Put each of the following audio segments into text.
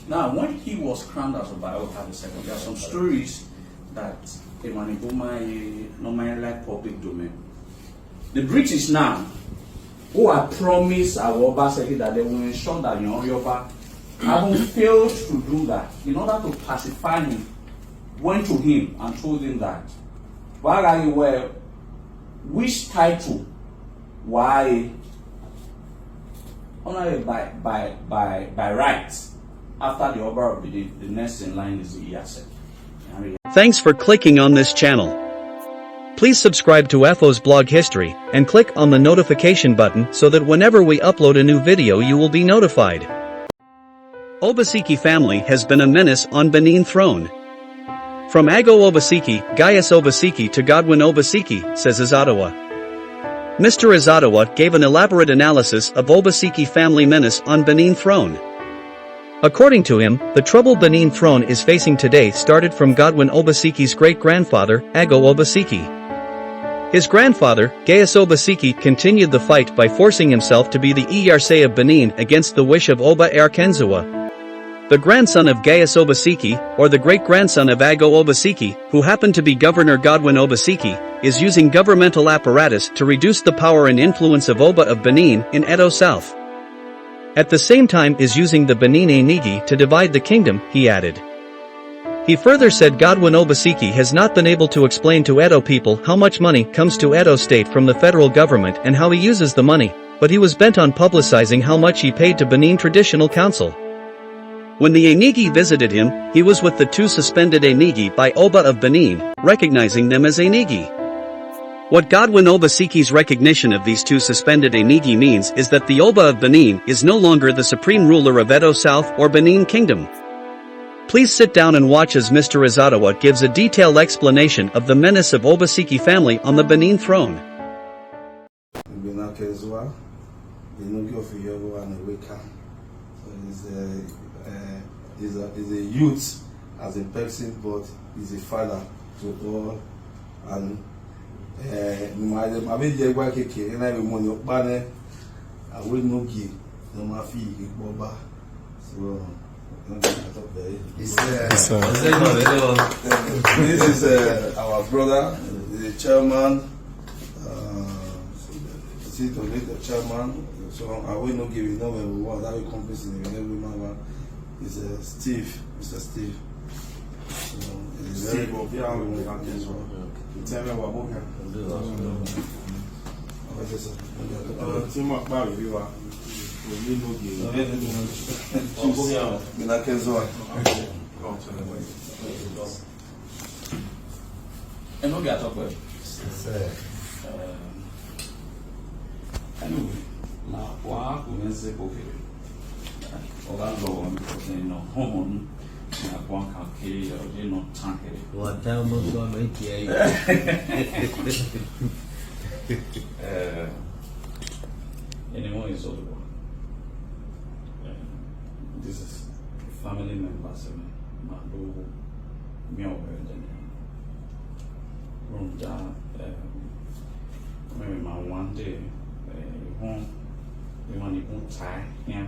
Now, when he was crowned as Oba II, there are some stories that like public domain. The British now, who have promised our Obaseki that they will ensure that Yoruba haven't failed to do that in order to pacify him, went to him and told him that while I were which title why honored by right after the Oba of the next in line is the Iyase. Thanks for clicking on this channel. Please subscribe to Agho's blog history and click on the notification button so that whenever we upload a new video you will be notified. Obaseki family has been a menace on Benin throne. From Agho Obaseki, Gaius Obaseki to Godwin Obaseki, says Izoduwa. Mr. Izoduwa gave an elaborate analysis of Obaseki family menace on Benin throne. According to him, the trouble Benin throne is facing today started from Godwin Obaseki's great-grandfather, Agho Obaseki. His grandfather, Gaius Obaseki, continued the fight by forcing himself to be the Iyase of Benin against the wish of Oba Erkenzuwa. The grandson of Gaius Obaseki, or the great-grandson of Agho Obaseki, who happened to be Governor Godwin Obaseki, is using governmental apparatus to reduce the power and influence of Oba of Benin in Edo South. At the same time is using the Benin Enigi to divide the kingdom, he added. He further said Godwin Obaseki has not been able to explain to Edo people how much money comes to Edo state from the federal government and how he uses the money, but he was bent on publicizing how much he paid to Benin Traditional Council. When the Enigi visited him, he was with the two suspended Enigi by Oba of Benin, recognizing them as Enigi. What Godwin Obaseki's recognition of these two suspended Enigi means is that the Oba of Benin is no longer the supreme ruler of Edo South or Benin Kingdom. Please sit down and watch as Mr. Izoduwa gives a detailed explanation of the menace of Obaseki family on the Benin throne. He's a youth as a person, but he's a father to all. And I mean, the work and I will your banner. I will not give no mafi boba. So this is our brother, the chairman. The chairman. So I will not give you number one. That will compensate in every man. Is Steve, Mr. Steve. So it's very good. Yeah, we will get this one. Tell me what book. Team up by you are. We need no game. And no get up with. Anyway, now what we say okay. Orlando because you know home na one can carry or you know tank it. What time was going to make anymore is all this is family members of my do me over room down maybe my one day home we want to tie him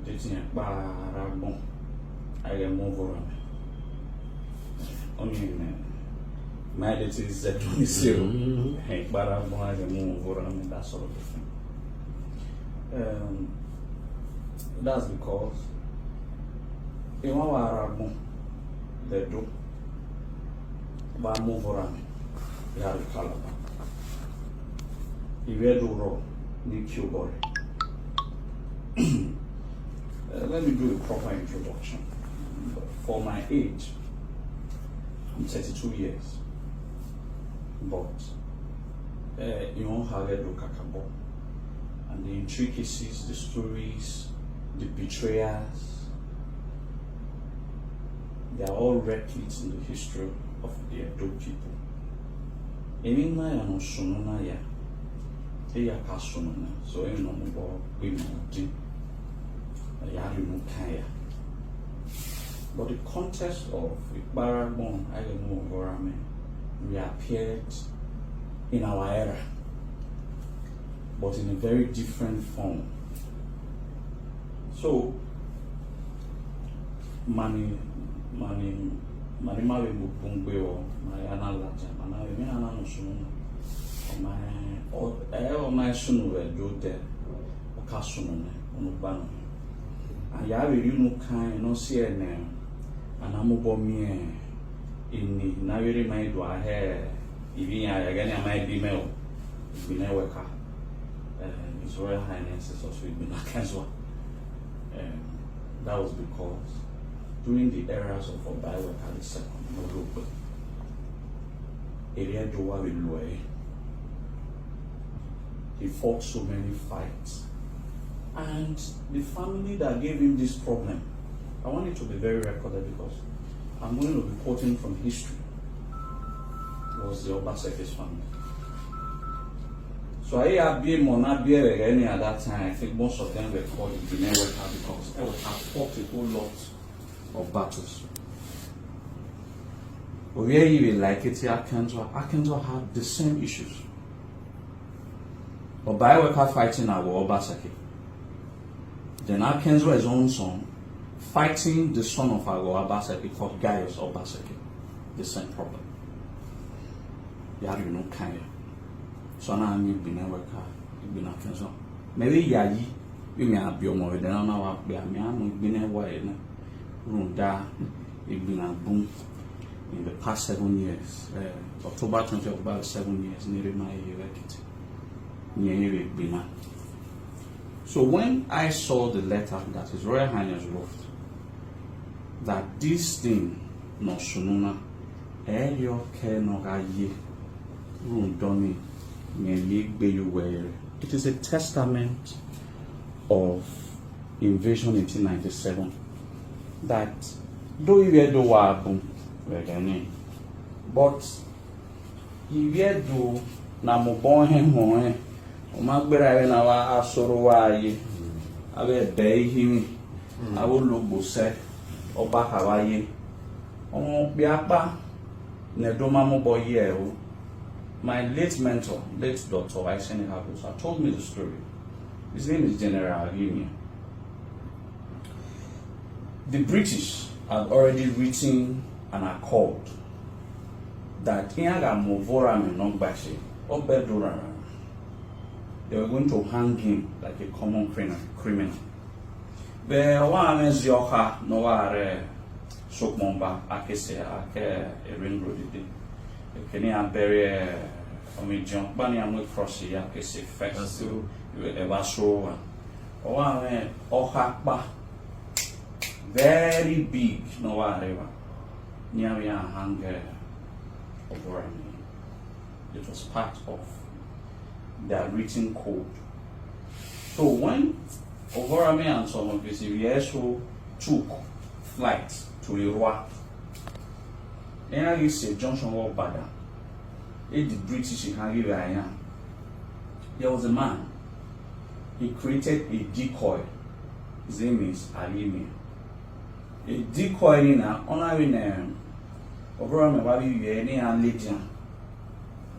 dating barabon I move on only my date is at 20 hey barabon I move on that sort of thing. That's because in our barabon they do but move on they are the caliber if you do raw need your body. Let me do a proper introduction. For my age, I'm 32 years, but you won't have a look at Kabo. And the intricacies, the stories, the betrayers, they are all replete in the history of the Edo people. Emina ya no shununa ya. So you know more women but the context of Barabon reappeared in our era, but in a very different form So, money mawe bungwe o na laja mana me ana no sunu o my sunu we do there o ka sunu ne onu ba no aya we ri no kan no se ene ana mo bo mi ini na we ri mai do ahe ibi ya ga ni mai bi me o bi na we ka His Royal Highness is also in Menace. That was because during the eras of Agho Obaseki, he fought so many fights. And the family that gave him this problem, I want it to be very recorded because I'm going to be quoting from history, was the Obaseki's family. So I have been monarchy any at that time. I think most of them were called the Benin because I would have fought a whole lot of battles. But where even like it, Arkansas had the same issues. But by worker fighting Agho Obaseki, then Arkansas his own son fighting the son of Agho Obaseki called Gaius Obaseki. The same problem. You have no kind. So now I'm being a worker, been a cancer. Maybe yayi, we may have your more than an hour, be a man, been a way, room da, it been a boom in the past 7 years. October 20 of about 7 years, nearly my elected. Nearly been. So when I saw the letter that His Royal Highness wrote, that this thing, no sununa, elio ke no gaye, room doni. It is a testament of invasion 1897 that though you do wabum, but if you do Namobon him, or Magbera and our Asorowaye, I will bay him, I will look Bose or Bakawaye, or Biapa, Nedomamo Boye. My late mentor, late Dr. Agho told me the story. His name is General Agho. The British had already written an accord that Inyaga Movorame Nogbashi or Bedurara, they were going to hang him like a common criminal. But one is Yoha, Noare, Sokmomba, Akese, Ake, Erin Rodide. Kenya bury John Bunny and we cross here, Kese first to Evaso one Ohakba very big, no whatever. Near me a hunger over me. It was part of their written code. So when Ovorame and some of these Vieso took flight to Irwa, then I say Johnson War Bada. The British in Hungary. There was a man. He created a decoy. His name is Alimi. A decoy in a honoring over my baby, any and Lydian.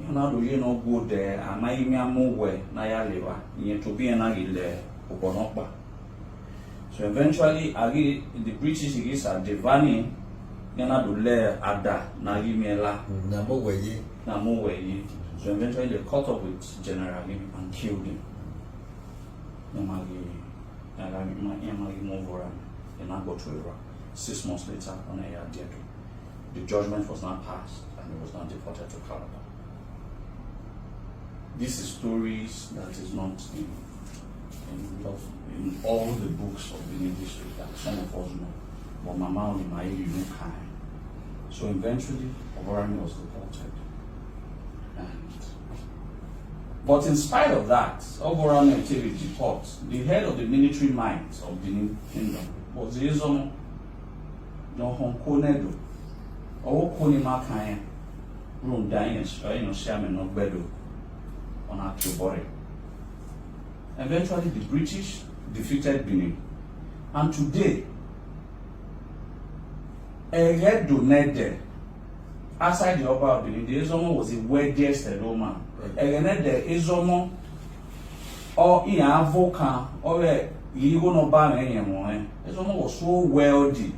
You know, you know, go there, and my move where Naya Leva, near to be an Agile, Obonopa. So eventually, the British is at Devani. Yana dule ada na yimela na mowe. So eventually they caught up with General Agho and killed him. Yamagi Movora and I go to Iraq. 6 months later, on a year dead. The judgment was not passed and he was not deported to Calabar. This is stories that is not in all the books of Benin history that some of us know. But my mom in my kind. So eventually, Ovorame was deported. But in spite of that, Ovorame until he deported, the head of the military might of Benin Kingdom was the Izoduwa, no Honkonedo, or Konima room dying, Shaman of Bedo on Akubore. Eventually, the British defeated Benin. And today, a donate outside the upper of Benin, the Izomo was the wealthiest man. A Ezomo or in a vocal or a Igbo no ban anyone. Ezomo was so wealthy.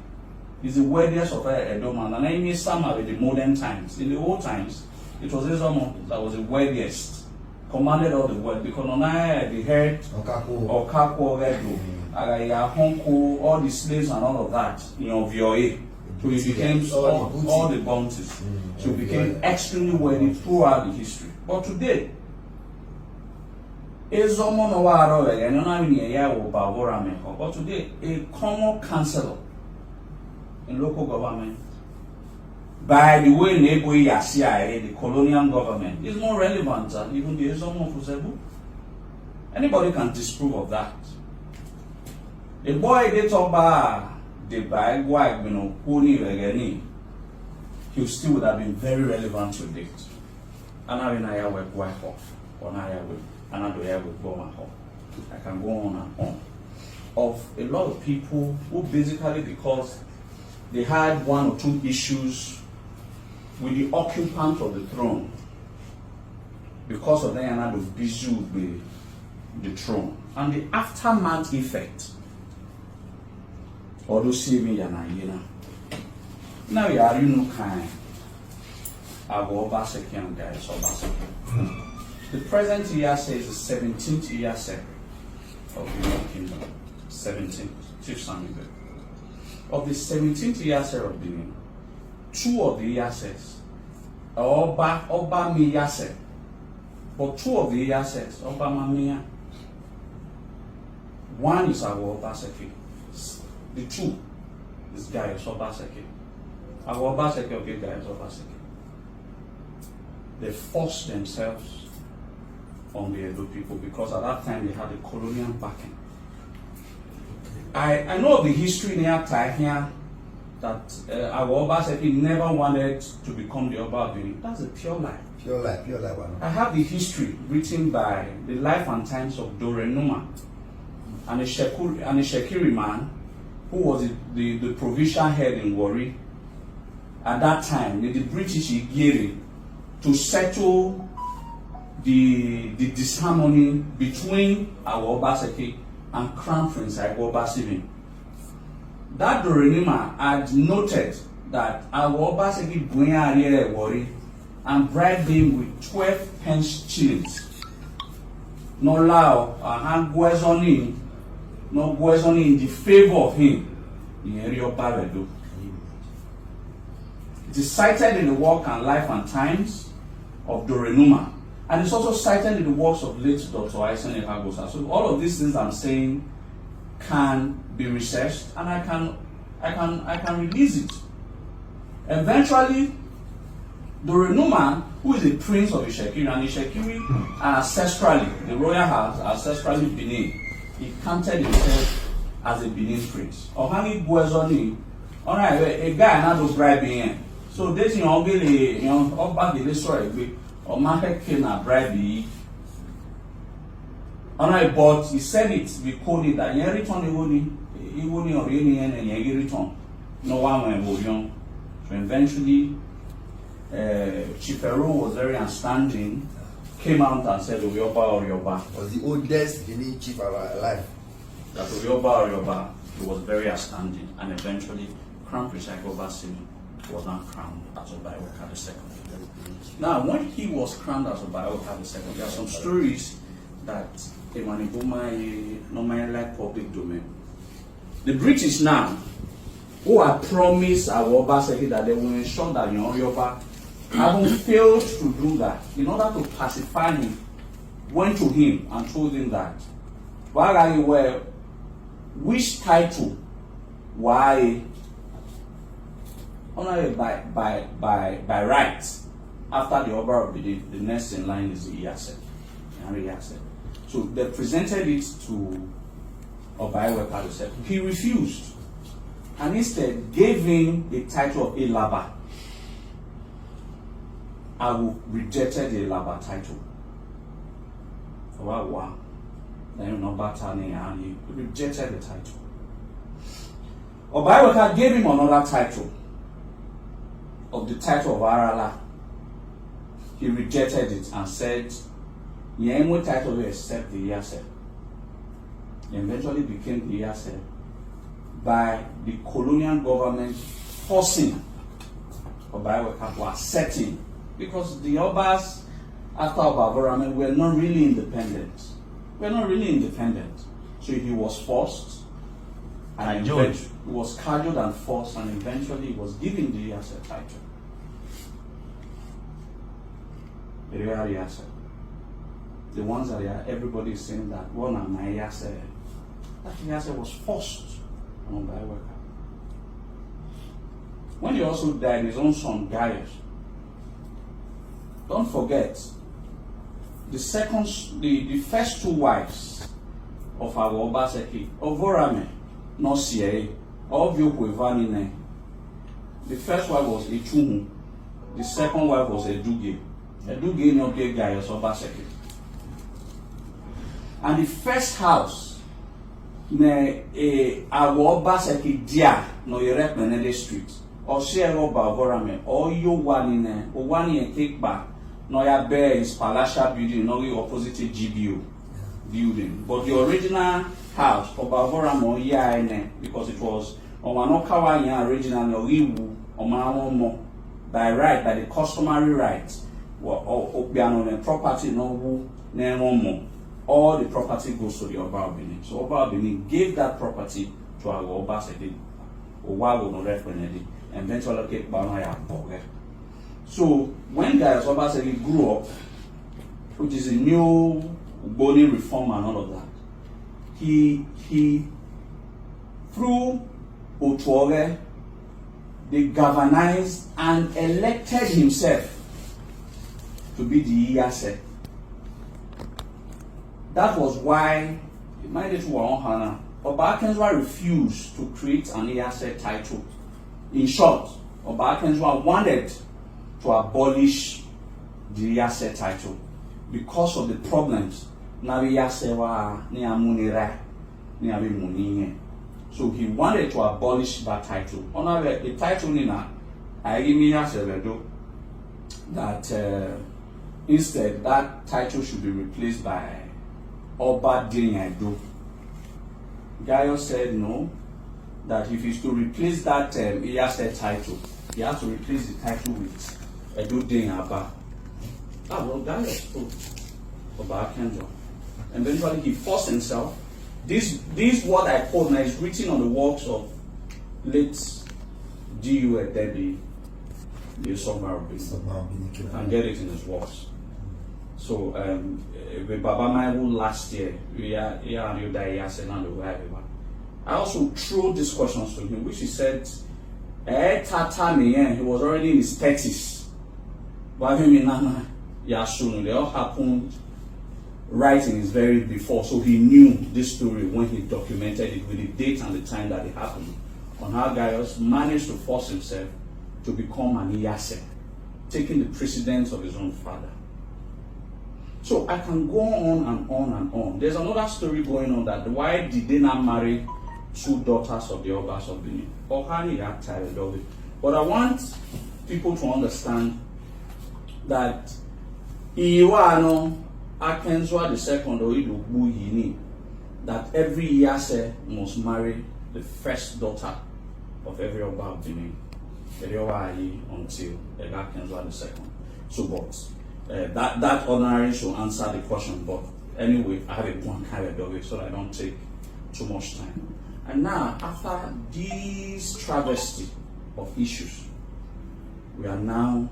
He's the wealthiest of Edoman. And I mean some of the modern times. In the old times, it was Ezomo that was the wealthiest. Commanded all the wealth. Because on the head or Kako Redo, Honko, all the slaves and all of that in Ovioe. So he became all the bounties. So he became extremely wealthy throughout the history. But today, but today, a common councillor in local government, by the way, the colonial government is more relevant than even the Ezomo Fusebu. Anybody can disprove of that. A boy they talk about the bag, why you know, pony regani, he still would have been very relevant to it. And now in I work white hawk, or now I will. I can go on and on of a lot of people who basically, because they had one or two issues with the occupant of the throne, because of them had to busy with the throne and the aftermath effect. Although see me yana now you are kind Agho Obaseki and Gaius Obaseki. The present year says the 17th year set of the United Kingdom. 17th, Chief Samuel. Of the 17th year set of Benin, 2 of the year sets are Oba mi year set. But 2 of the year sets, Oba Mamiya. One is Agho Obaseki. The 2 is Gaius Obaseki. Agho Obaseki or Gaius Obaseki. They forced themselves on the Edo people because at that time they had a colonial backing. I know the history near here that Agho Obaseki never wanted to become the Oba of Benin. That's a pure lie. Pure lie. I have the history written by the life and times of Dore Numa, and a Shekiri man who was the provincial head in Warri. At that time, the British Igiri to settle the disharmony between Agho Obaseki and Crown Prince Agho Obaseki. That Dorenima had noted that Agho Obaseki Bunya Warri and bribed him with 12 pence shillings. No allow no Gwezoni in the favor of him in area of Baredo. It is cited in the work and life and times of Dorenuma. And it's also cited in the works of late Dr. Isen Ehagosa. So all of these things I'm saying can be researched, and I can release it. Eventually, Dorenuma, who is a prince of Ishekiri, and Ishekiri ancestrally, the royal house ancestrally Benin, he counted himself as a Benin prince. Ohani Gwezoni, alright, a guy not to bribe him. So this Oba the story. Or market came and bribe. And but he said it because that you return the or any and you return. No one will young. So eventually, Chief Peru was very understanding, came out and said, Oyoba. Was the oldest Benin chief alive. That Oyoba he was very outstanding, and eventually Crown Prince Agho Obaseki was not crowned as Oba II. Now, when he was crowned as Oba II, there are some stories that normally like public domain. The British now, who had promised Agho Obaseki that they will ensure that Yoruba haven't failed to do that, in order to pacify him, went to him and told him that, which title, why, honored by right. After the Oba of Benin, the next in line is the Iyase. So they presented it to Oba II. He refused, and instead gave him the title of Elaba. Agho rejected the Elaba title. He rejected the title. Oba II gave him another title, of the title of Arala. He rejected it and said, "Yemo title will accept the Iyase." He eventually became the Iyase by the colonial government forcing Obaiweka to accept him, because the Obas after Obavorame were not really independent. So he was forced, and he was cajoled and forced, and eventually he was given the Iyase title. The real Iyase. The ones that everybody is saying that one of my Iyase, that Iyase was forced on Obaiweka. When he also died, his own son Gaius. Don't forget, the first two wives of Agho Obaseki, Ovorame, no CIA, Ovyokwevanine. The first wife was Ichuhu. The second wife was Eduge. Eduge no Gaius Obaseki. And the first house, Agho Obaseki dia no Yerep Menace Street. Or share over Ovorame, or you one in take back. No, ya bear is palatial building, no opposite GBO building. But the original house of Bavoramo, because it was Omanokawa original no Iwu Omanomo by right, by the customary right, or property no wu nemomo. All the property goes to the Oba Benin. So Oba Benin gave that property to Agho Obaseki, Owago no referendum, and eventually get Banaya Boge. So when Gaius Obaseki grew up, which is a new body reform and all of that, he through Otuore, they galvanized and elected himself to be the Iyase. That was why, Oba Akenzwa refused to create an Iyase title. In short, Oba Akenzwa wanted to abolish the Iyase title because of the problems. So he wanted to abolish that title. The title that instead that title should be replaced by Oba Dinyedo. Gaius said no, that if he's to replace that Iyase title, he has to replace the title with Edo Dinyeaba. That was Gaius told Oba Akenzwa. And eventually he forced himself. This what I quote now is written on the works of late G.U. Edebi, the Sombaro. You can get it in his works. So with Baba Maiwu last year, I also threw these questions to him, which he said, he was already in his 30s. They all happened right in his very before, so he knew this story when he documented it with the date and the time that it happened, on how Gaius managed to force himself to become an Iyase, taking the precedence of his own father. So I can go on and on and on. There's another story going on that why did they not marry two daughters of the Obas of Benin? But I want people to understand that Iwano Akenzwa II that every Iyase must marry the first daughter of every Oba of Benin, until Ega Akenzwa II. So, but that ordinary should answer the question. But anyway, I have a point carried away so I don't take too much time. And now, after this travesty of issues, we are now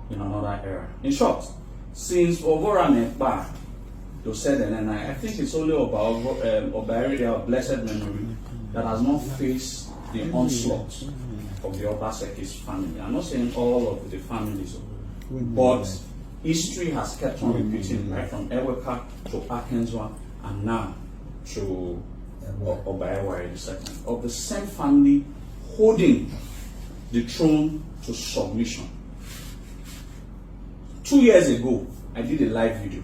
in another era. In short, since Ovorame Ba, you said, and I think it's only about Obairi of blessed memory that has not faced the onslaught of the Obaseki's family. I'm not saying all of the families, but history has kept on repeating, right from Eweka to Akenzwa and now to Obaiwari II, of the same family holding the throne to submission. 2 years ago, I did a live video.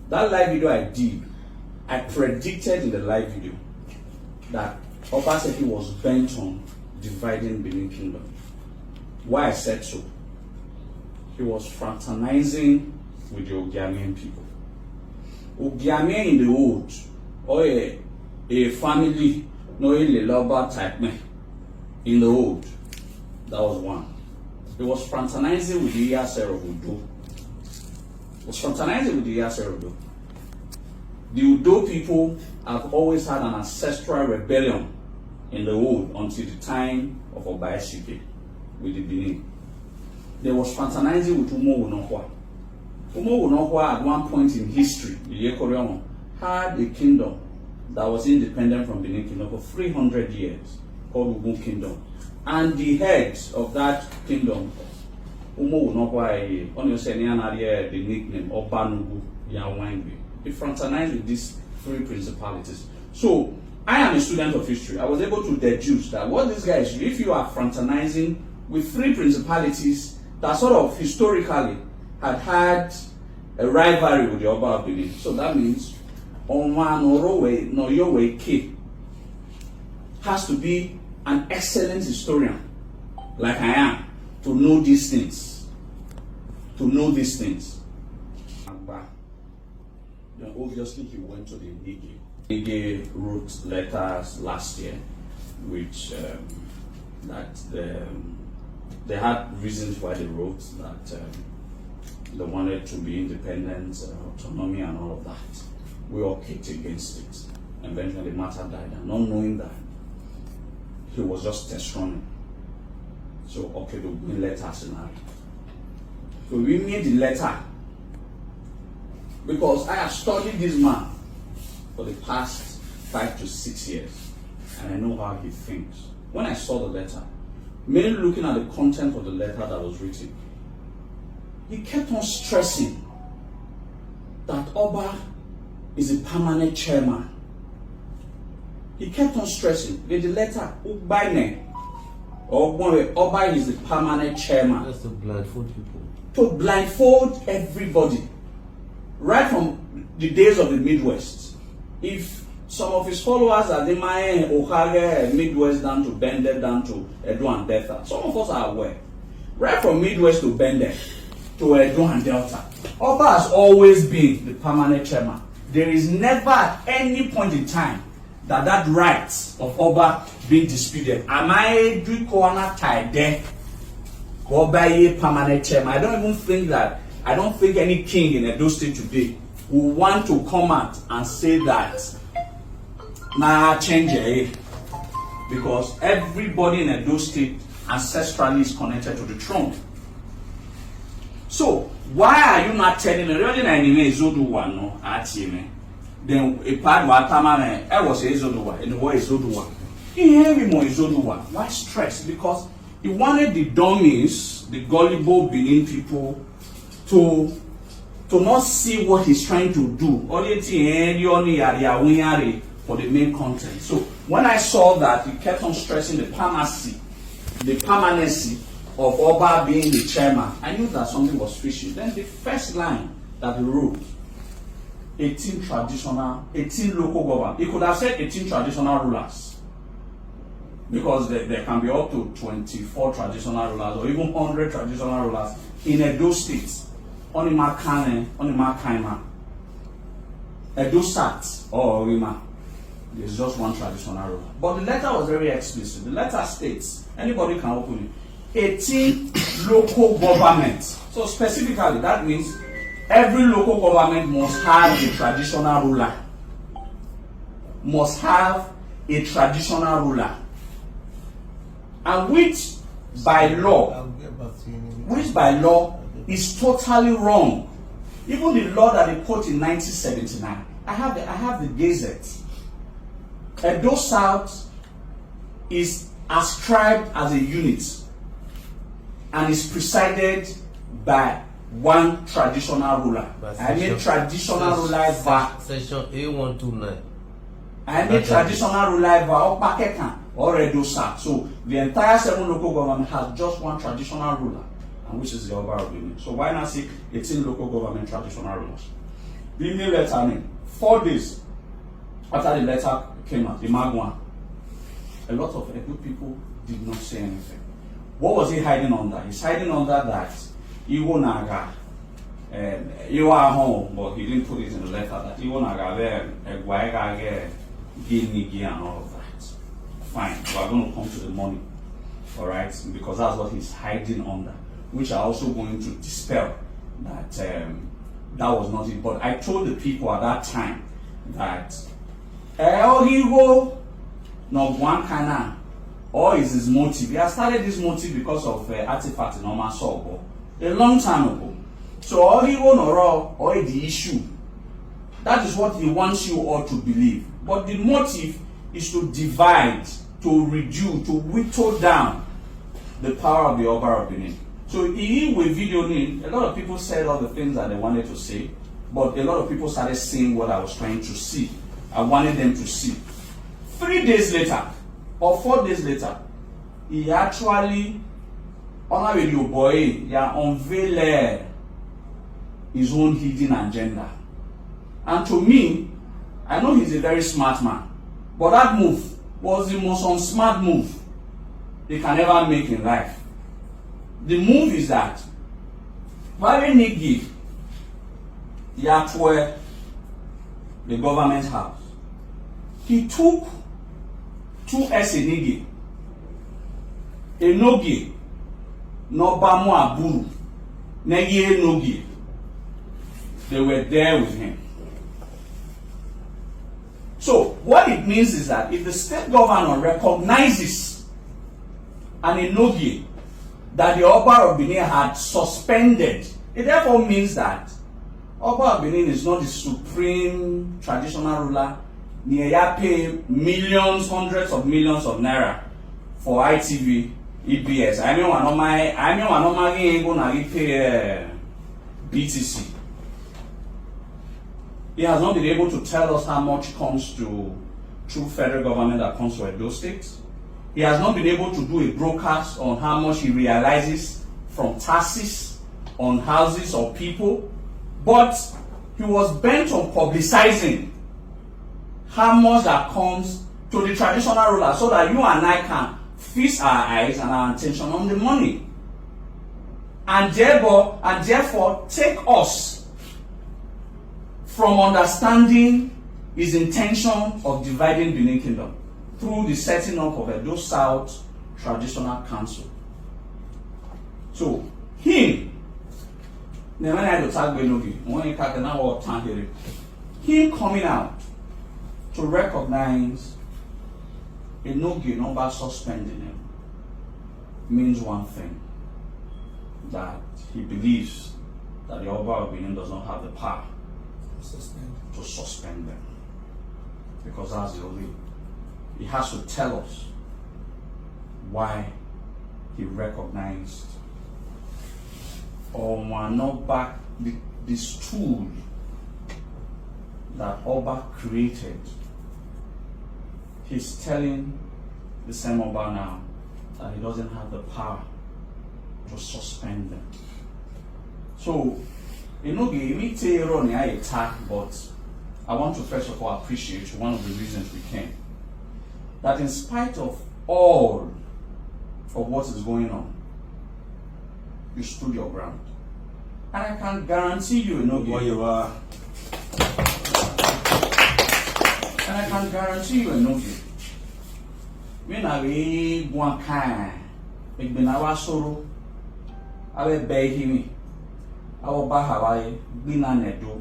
That live video I did, I predicted in the live video that Obaseki was bent on dividing Benin Kingdom. Why I said so? He was fraternizing with the Ogiamian people. Ogiamian in the old or a family, no Loba type man in the old. That was one. It was fraternizing with the Yasser of Udo. It was fraternizing with the Yasser of Udo. The Udo people have always had an ancestral rebellion in the old until the time of Obaseki with the Benin. There was fraternizing with Umo Unohwa. Umo Unohwa at one point in history, the Yekoreon, had a kingdom that was independent from Benin Kingdom for 300 years, called Umu Kingdom. And the head of that kingdom, Umo Unohwa, on your the nickname Obanugu Yawangwe. He fraternized with these three principalities. So, I am a student of history. I was able to deduce that what this guy is, if you are fraternizing with three principalities that sort of historically had a rivalry with the Oba of Benin. So that means Onwa Norowe Noyowe K has to be an excellent historian, like I am, to know these things. To know these things. Then obviously he went to the Nige. Nige wrote letters last year, which they had reasons why they wrote that they wanted to be independent, autonomy, and all of that. We all kicked against it. Eventually, the matter died, and not knowing that he was just testroning. So, okay, we made letters in that. So we made the letter because I have studied this man for the past 5 to 6 years, and I know how he thinks. When I saw the letter, mainly looking at the content of the letter that was written, he kept on stressing that Oba is a permanent chairman. He kept on stressing with the letter Oba is the permanent chairman. That's to blindfold people. To blindfold everybody. Right from the days of the Midwest. If some of his followers are the Maya, Ohage, Midwest down to Bender, down to Edo and Delta, some of us are aware. Right from Midwest to Bender, to Edo and Delta, Oba has always been the permanent chairman. There is never at any point in time that right of Oba being disputed. Am I doing corner tied there? Oba is permanent chairman. I don't think any king in Edo State today will want to come out and say that change it, because everybody in Edo State ancestrally is connected to the throne. So why are you not telling me? Izoduwa no atime. Then a part wa tamame. I was Izoduwa. And what is Izoduwa? He hear me more Izoduwa. Why stress? Because he wanted the dummies, the gullible Benin people, to not see what he's trying to do. Only for the main content. So when I saw that, he kept on stressing the permanency of Oba being the chairman, I knew that something was fishy. Then the first line that he wrote, 18 local government. He could have said 18 traditional rulers, because there can be up to 24 traditional rulers or even 100 traditional rulers in Edo State. Only Makaima, Edo Sat or Rima. There's just one traditional ruler. But the letter was very explicit. The letter states, anybody can open it, 18 local governments. So specifically, that means every local government must have a traditional ruler. Must have a traditional ruler. And which by law is totally wrong. Even the law that they put in 1979, I have the Gazette. Edo South is ascribed as a unit and is presided by one traditional ruler. I mean traditional ruler Section A129. I mean traditional ruler or Edo South. So the entire 7 local government has just one traditional ruler, and which is the Oba of Benin. So why not see 18 local government traditional rulers? The email letter, 4 days after the letter came out, the Magwan, a lot of Edo people did not say anything. What was he hiding under? He's hiding under that Igbo Naga You are home, but he didn't put it in the letter that he won't have a guinea and all of that. Fine, we're going to come to the money, all right, because that's what he's hiding under, which are also going to dispel that that was not it. But I told the people at that time that Ohigo no one kana or is his motive. He has started this motive because of artifact in Oma Sobo a long time ago. So Ohigo no raw or the issue. That is what he wants you all to believe. But the motive is to divide, to reduce, to whittle down the power of the Oba of Benin. So he with video name, a lot of people said all the things that they wanted to say, but a lot of people started seeing what I was trying to see. I wanted them to see. 3 days later, or 4 days later, he actually, on a video boy, he unveiled his own hidden agenda. And to me, I know he's a very smart man, but that move was the most unsmart move he can ever make in life. The move is that while Nigi Yatwe, the government house, he took 2 Esenigi, Enogi, Nobamu Aburu, Negi Enogi. They were there with him. So what it means is that if the state governor recognizes an Enogi that the Oba of Benin had suspended, it therefore means that Oba of Benin is not the supreme traditional ruler. Near pay millions, hundreds of millions of naira for ITV, EBS. I mean, one of my going to pay BTC. He has not been able to tell us how much comes to through federal government that comes to Edo State. He has not been able to do a broadcast on how much he realizes from taxes on houses or people, but he was bent on publicizing how much that comes to the traditional ruler so that you and I can fix our eyes and our attention on the money. And therefore take us from understanding his intention of dividing Benin Kingdom through the setting up of Edo South Traditional Council. So him coming out to recognize Enogi Noba suspending him means one thing, that he believes that the Oba of Benin does not have the power to suspend them, because that's the only. He has to tell us why he recognized or not back this tool that Oba created. He's telling the same Oba now that he doesn't have the power to suspend them. So, but I want to first of all appreciate one of the reasons we came. That in spite of all of what is going on, you stood your ground. And I can guarantee you, Where you are. And I can guarantee you, when I read one kind, it's been our sorrow, I will beg him, I will buy Hawaii, Binanedo,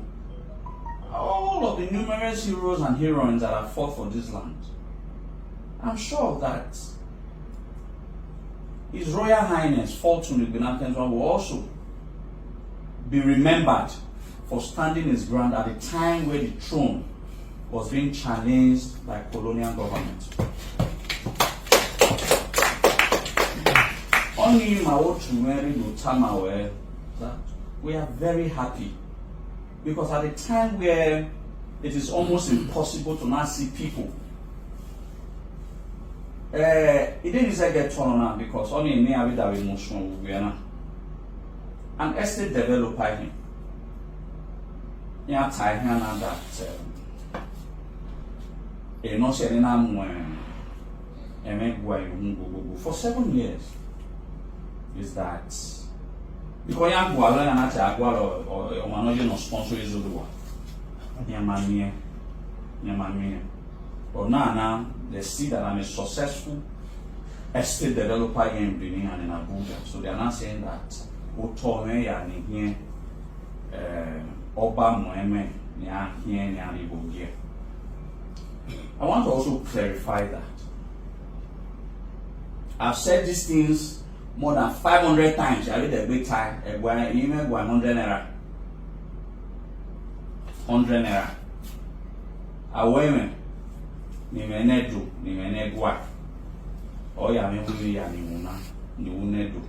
all of the numerous heroes and heroines that have fought for this land. I'm sure that His Royal Highness Fortune Igbinakenswa will also be remembered for standing his ground at the time where the throne was being challenged by colonial government. Only we are very happy, because at a time where it is almost impossible to not see people, it didn't get turned on because only in near that emotional an estate developer him. Yeah, tie him and that. No sharing for 7 years. Is that Because young boy, I not or managing no sponsor Izoduwa. Yamanie. But now they see that I'm a successful estate developer here in Benin and in Abuja. So they are not saying that Otome ya ni here Oba Moeme ya here ni Anibogie. I want to also clarify that. I've said these things more than 500 times. I read a big time. A 100 naira. 100 naira. Away ni menedu ni menegwa. Oh ya me wuli ya ni muna ni unedu.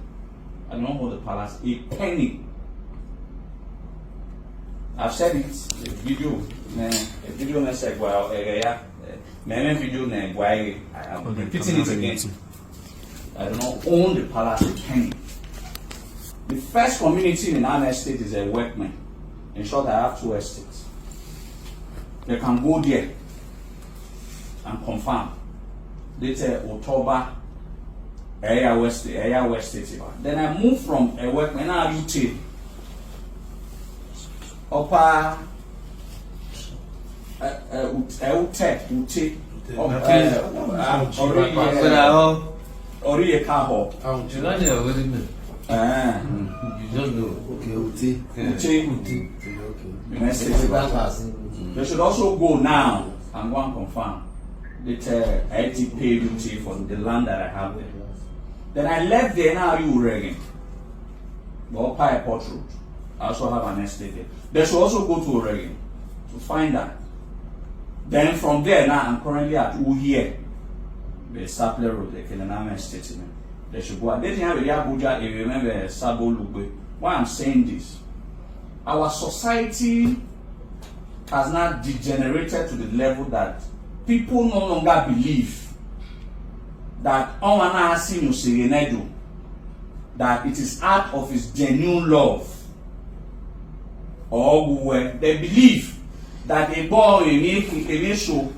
I don't hold the palace a penny. I've said it. A video message while me video ne gwa. I'm repeating it again. I do not own the palace a penny. The first community in our estate is a workman. In short, I have 2 estates. They can go there and confirm. They say October, area West. Then I move from a workman now UT. Upper Ori Ekaho. You don't know what it means. You don't know. Okay, They should also go now and go and confirm that I pay duty for the land that I have there. Then I left there now you Reagan. But Airport Road. I also have an estate there. They should also go to Oregon to find that. Then from there now I'm currently at Uhiye. The Sapler Road, the Kenanama estate. They should go. They didn't have a Abuja, if you remember Sabo Lugbe. Why I'm saying this? Our society has now degenerated to the level that people no longer believe that that it is out of his genuine love. Or they believe that a boy in show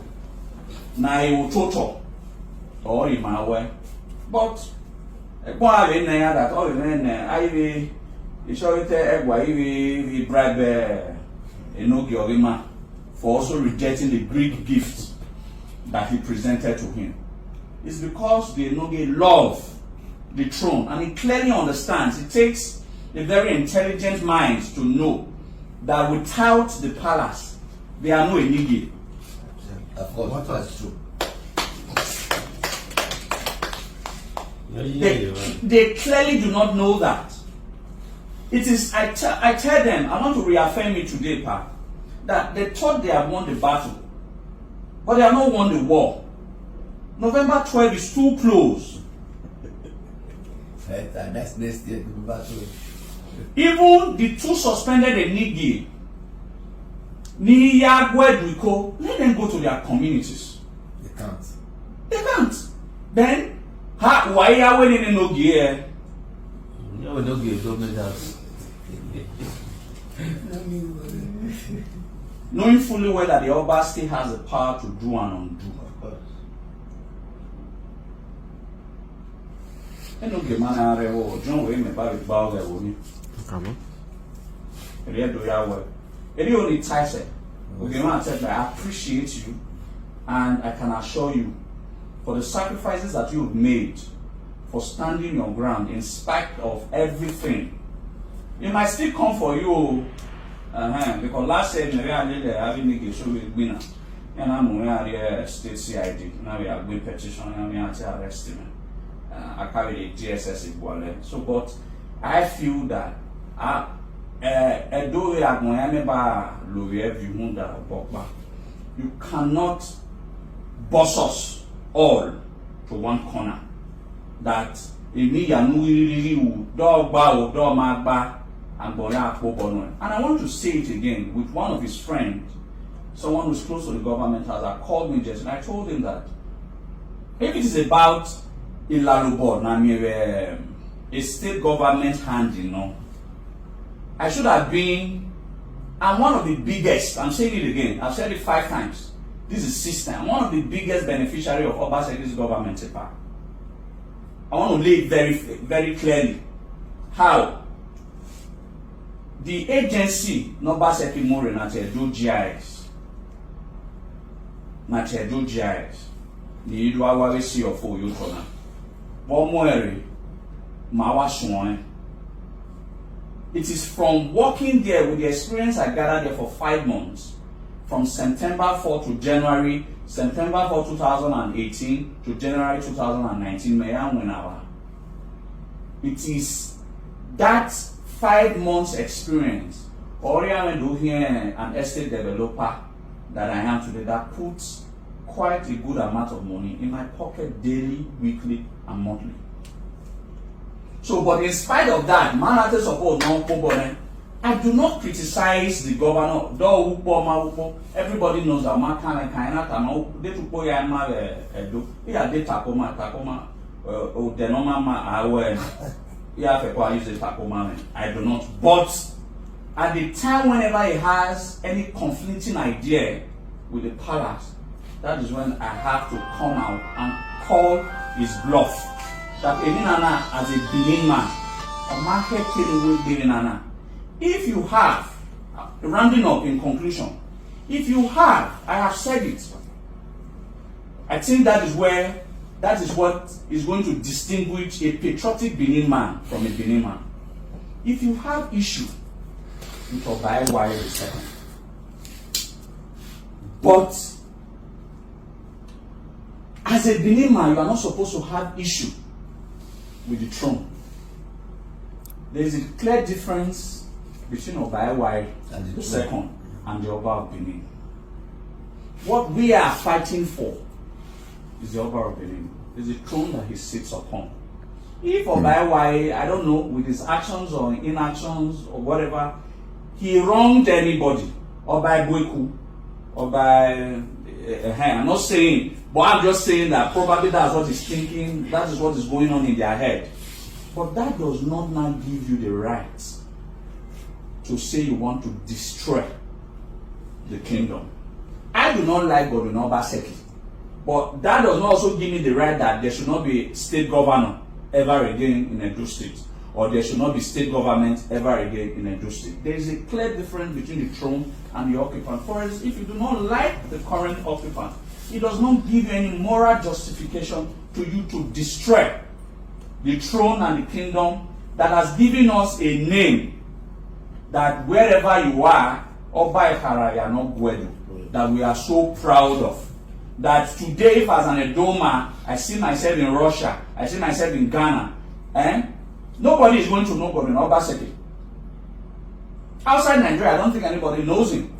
na a total or in my way. But a boy in there that all in I show it a bribe Enogi Orima for also rejecting the Greek gift that he presented to him. It's because the Enogi love the throne and he clearly understands. It takes a very intelligent mind to know that without the palace, there are no Enigi. Of course, that's true. They clearly do not know that. It is, I tell them, I want to reaffirm it today, Pa, that they thought they had won the battle, but they have not won the war. November 12 is too close. That's next year, the battle. Even the 2 suspended Enigi, Niyagwedwiko, let them go to their communities. They can't. Then, why are we in Nogi? No, we don't give government house. Knowing fully well that the Obaseki has the power to do and undo. John Way, my body bow there, won't you? Come on. It only ties it. I appreciate you and I can assure you for the sacrifices that you've made for standing your ground in spite of everything. It might still come for you. Because last year, we are having negotiation with Benin. And I'm a state CID. Now we are going petition and we are arresting. I carry the GSS equally. So, but I feel that you cannot boss us all to one corner. That and I want to say it again with one of his friends, someone who's close to the government, has called me just and I told him that if it is about a state government hand, I should have been. I'm one of the biggest. I'm saying it again. I've said it 5 times. This is system. I'm one of the biggest beneficiary of Obaseki's government. I want to lay it very, very clearly. How? the agency Obaseki more na Edo GIS. Na Edo GIS. The Izoduwa wa we see of you tona. Bomwere mawa shwon. It is from working there with the experience I gathered there for 5 months, from September 4 to January, September 4 2018 to January 2019. It is that 5 months experience, or I do here an estate developer that I am today, that puts quite a good amount of money in my pocket daily, weekly, and monthly. So, but in spite of that, I do not criticize the governor. Everybody knows that man can't they to put ya ma do. Yeah, they takoma the normal ma yeah, use the takoma. I do not. But at the time, whenever he has any conflicting idea with the palace, that is when I have to come out and call his bluff. That Eminana as a Benin man, a market killing with Beninana. If you have, rounding up in conclusion, if you have, I have said it, I think that is what is going to distinguish a patriotic Benin man from a Benin man. If you have issue with Obaewaye second, but as a Benin man, you are not supposed to have issue with the throne. There is a clear difference between Obaewaye and the second and the Oba of Benin. What we are fighting for is the Oba of Benin, is the throne that he sits upon. If Obaewaye, I don't know, with his actions or inactions or whatever, he wronged anybody, or by Bweku, or by I'm not saying, but I'm just saying that probably that's what he's thinking, that is what is going on in their head. But that does not now give you the right to say you want to destroy the kingdom. I do not like Godwin Obaseki, but that does not also give me the right that there should not be state governor ever again in Edo State, or there should not be state government ever again in Edo State. There is a clear difference between the throne and the occupant. For instance, if you do not like the current occupant, it does not give you any moral justification to you to destroy the throne and the kingdom that has given us a name that wherever you are, Oba Ekara Yano Gwedu, that we are so proud of. That today, if as an Edoma, I see myself in Russia, I see myself in Ghana, nobody is going to know Godwin Obaseki. Outside Nigeria, I don't think anybody knows him.